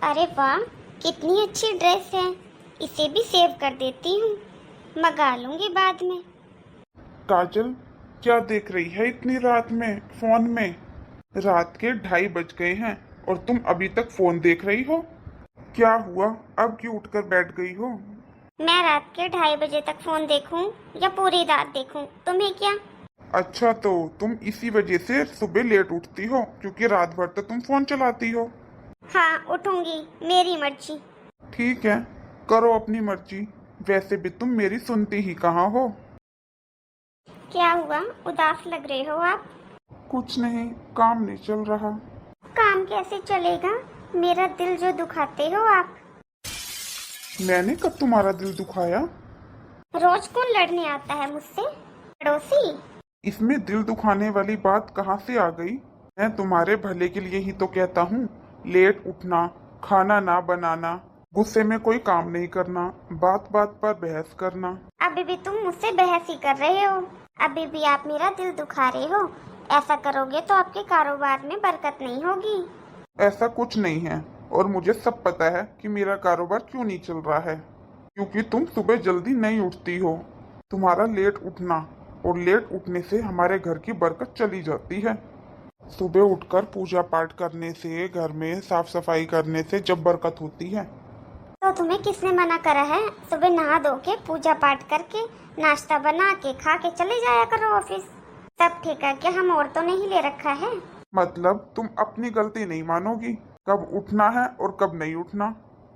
अरे वाह, कितनी अच्छी ड्रेस है। इसे भी सेव कर देती हूँ, मंगा लूंगी बाद में। काजल, क्या देख रही है इतनी रात में फोन में? रात के 2:30 बज गए हैं और तुम अभी तक फोन देख रही हो। क्या हुआ, अब क्यों उठकर बैठ गई हो? मैं रात के 2:30 बजे तक फोन देखूं या पूरी रात देखूं, तुम्हें क्या? अच्छा, तो तुम इसी वजह से सुबह लेट उठती हो क्योंकि रात भर तो तुम फोन चलाती हो। हाँ, उठूंगी, मेरी मर्जी। ठीक है, करो अपनी मर्जी। वैसे भी तुम मेरी सुनती ही कहाँ हो। क्या हुआ, उदास लग रहे हो आप? कुछ नहीं, काम नहीं चल रहा। काम कैसे चलेगा, मेरा दिल जो दुखाते हो आप। मैंने कब तुम्हारा दिल दुखाया? रोज कौन लड़ने आता है मुझसे, पड़ोसी? इसमें दिल दुखाने वाली बात कहाँ से आ गई? मैं तुम्हारे भले के लिए ही तो कहता हूँ। लेट उठना, खाना ना बनाना, गुस्से में कोई काम नहीं करना, बात बात पर बहस करना। अभी भी तुम मुझसे बहस ही कर रहे हो। अभी भी आप मेरा दिल दुखा रहे हो। ऐसा करोगे तो आपके कारोबार में बरकत नहीं होगी। ऐसा कुछ नहीं है और मुझे सब पता है कि मेरा कारोबार क्यों नहीं चल रहा है। क्योंकि तुम सुबह जल्दी नहीं उठती हो। तुम्हारा लेट उठना और लेट उठने से हमारे घर की बरकत चली जाती है। सुबह उठकर पूजा पाठ करने से, घर में साफ सफाई करने से जब बरकत होती है। तो तुम्हें किसने मना करा है? सुबह नहा धो के पूजा पाठ करके नाश्ता बना के खा के चले जाया करो ऑफिस। सब ठीक है क्या? हम औरतों ने ही ले रखा है। मतलब तुम अपनी गलती नहीं मानोगी, कब उठना है और कब नहीं उठना।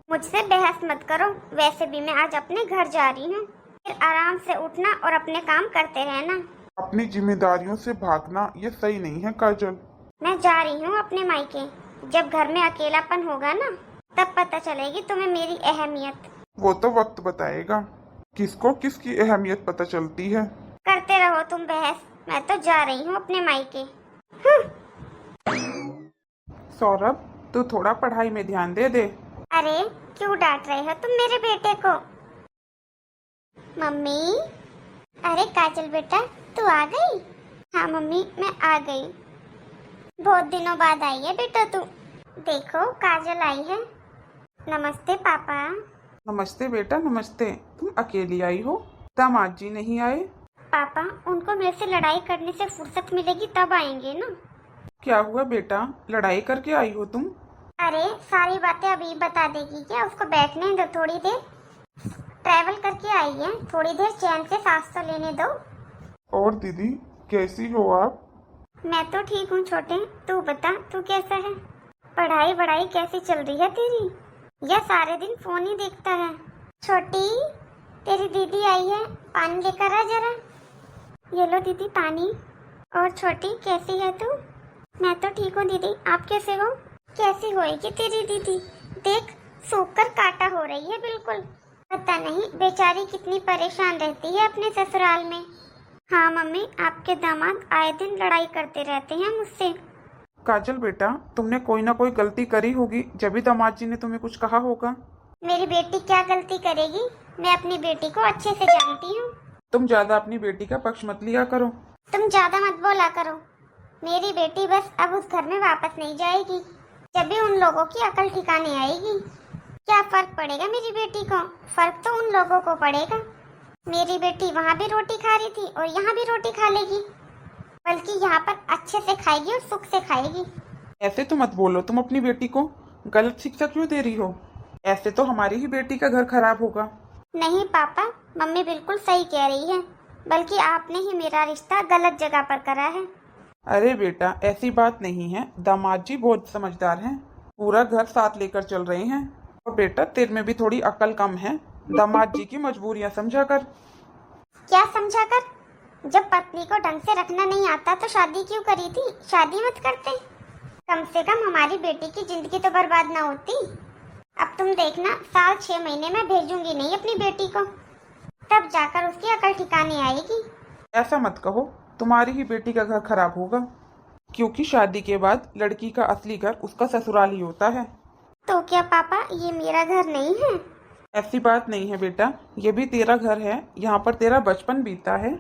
मुझसे बहस मत करो। वैसे भी मैं आज अपने घर जा रही हूँ, फिर आराम से उठना और अपने काम करते रहना। अपनी जिम्मेदारियों से भागना ये सही नहीं है काजल। मैं जा रही हूँ अपने मायके। जब घर में अकेलापन होगा ना, तब पता चलेगी तुम्हें मेरी अहमियत। वो तो वक्त बताएगा किसको किसकी अहमियत पता चलती है। करते रहो तुम बहस, मैं तो जा रही हूँ अपने मायके। हम्म। सौरभ, तू थोड़ा पढ़ाई में ध्यान दे दे। अरे क्यों डांट रहे हो तुम मेरे बेटे को? मम्मी। अरे काजल बेटा, तू आ गई? हाँ मम्मी, मैं आ गई। बहुत दिनों बाद आई है बेटा तू। देखो काजल आई है। नमस्ते पापा। नमस्ते बेटा, नमस्ते। तुम अकेली आई हो? दामाद जी नहीं आए? पापा, उनको मेरे से लड़ाई करने से फुर्सत मिलेगी तब आएंगे ना। क्या हुआ बेटा, लड़ाई करके आई हो तुम? अरे सारी बातें अभी बता देगी क्या? उसको बैठने दो थोड़ी देर। ट्रैवल करके आई है, थोड़ी देर चैन से सांस तो लेने दो। और दीदी, कैसी हो आप? मैं तो ठीक हूँ छोटे, तू बता तू कैसा है? पढ़ाई वढ़ाई कैसी चल रही है तेरी? या सारे दिन फोन ही देखता है? छोटी, तेरी दीदी आई है, पानी लेकर आ जरा। ये लो दीदी पानी। और छोटी कैसी है तू? मैं तो ठीक हूँ दीदी, आप कैसे हो? कैसी होएगी तेरी दीदी? देख, सूख कर काटा हो रही है बिल्कुल। पता नहीं बेचारी कितनी परेशान रहती है अपने ससुराल में। हाँ मम्मी, आपके दामाद आए दिन लड़ाई करते रहते हैं मुझसे। काजल बेटा, तुमने कोई ना कोई गलती करी होगी, जब भी दामाद जी ने तुम्हें कुछ कहा होगा। मेरी बेटी क्या गलती करेगी? मैं अपनी बेटी को अच्छे से जानती हूँ। तुम ज्यादा अपनी बेटी का पक्ष मत लिया करो। तुम ज्यादा मत बोला करो। मेरी बेटी बस अब उस घर में वापस नहीं जाएगी जब भी उन लोगों की अकल ठिकाने आएगी। क्या फर्क पड़ेगा मेरी बेटी को? फर्क तो उन लोगों को पड़ेगा। मेरी बेटी वहाँ भी रोटी खा रही थी और यहाँ भी रोटी खा लेगी, बल्कि यहाँ पर अच्छे से खाएगी और सुख से खाएगी। ऐसे तो मत बोलो, तुम अपनी बेटी को गलत शिक्षा क्यों दे रही हो? ऐसे तो हमारी ही बेटी का घर खराब होगा। नहीं पापा, मम्मी बिल्कुल सही कह रही है, बल्कि आपने ही मेरा रिश्ता गलत जगह पर करा है। अरे बेटा, ऐसी बात नहीं है, दामाद जी बहुत समझदार हैं, पूरा घर साथ लेकर चल रहे हैं। और बेटा, तेरे में भी थोड़ी अकल कम है, दामाद जी की मजबूरियां समझा कर। क्या समझा कर? जब पत्नी को ढंग से रखना नहीं आता तो शादी क्यों करी थी? शादी मत करते। कम से कम हमारी बेटी की जिंदगी तो बर्बाद ना होती। अब तुम देखना, साल 6 महीने में भेजूंगी नहीं अपनी बेटी को, तब जाकर उसकी अकल ठिकाने आएगी। ऐसा मत कहो, तुम्हारी ही बेटी का घर खराब होगा, क्योंकि शादी के बाद लड़की का असली घर उसका ससुराल ही होता है। तो क्या पापा, ये मेरा घर नहीं है? ऐसी बात नहीं है बेटा, ये भी तेरा घर है, यहाँ पर तेरा बचपन बीता है।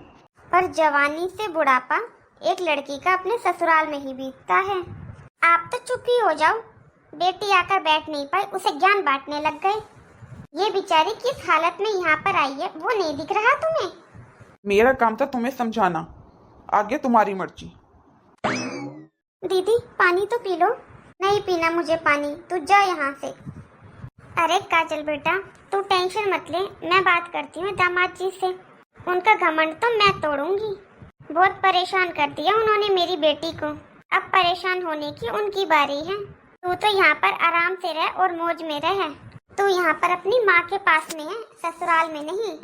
पर जवानी से बुढ़ापा एक लड़की का अपने ससुराल में ही बीतता है। आप तो चुप ही हो जाओ। बेटी आकर बैठ नहीं पाई, उसे ज्ञान बांटने लग गए। ये बेचारी किस हालत में यहाँ पर आई है वो नहीं दिख रहा तुम्हें? मेरा काम था तुम्हें समझाना, आगे तुम्हारी मर्जी। दीदी पानी तो पी लो। नहीं पीना मुझे पानी, तू जा यहाँ से। अरे काजल बेटा तू टेंशन मत ले, मैं बात करती हूँ दामाद जी से। उनका घमंड तो मैं तोड़ूंगी। बहुत परेशान कर दिया उन्होंने मेरी बेटी को, अब परेशान होने की उनकी बारी है। तू तो यहाँ पर आराम से रह और मौज में रह। तू यहाँ पर अपनी माँ के पास में है, ससुराल में नहीं।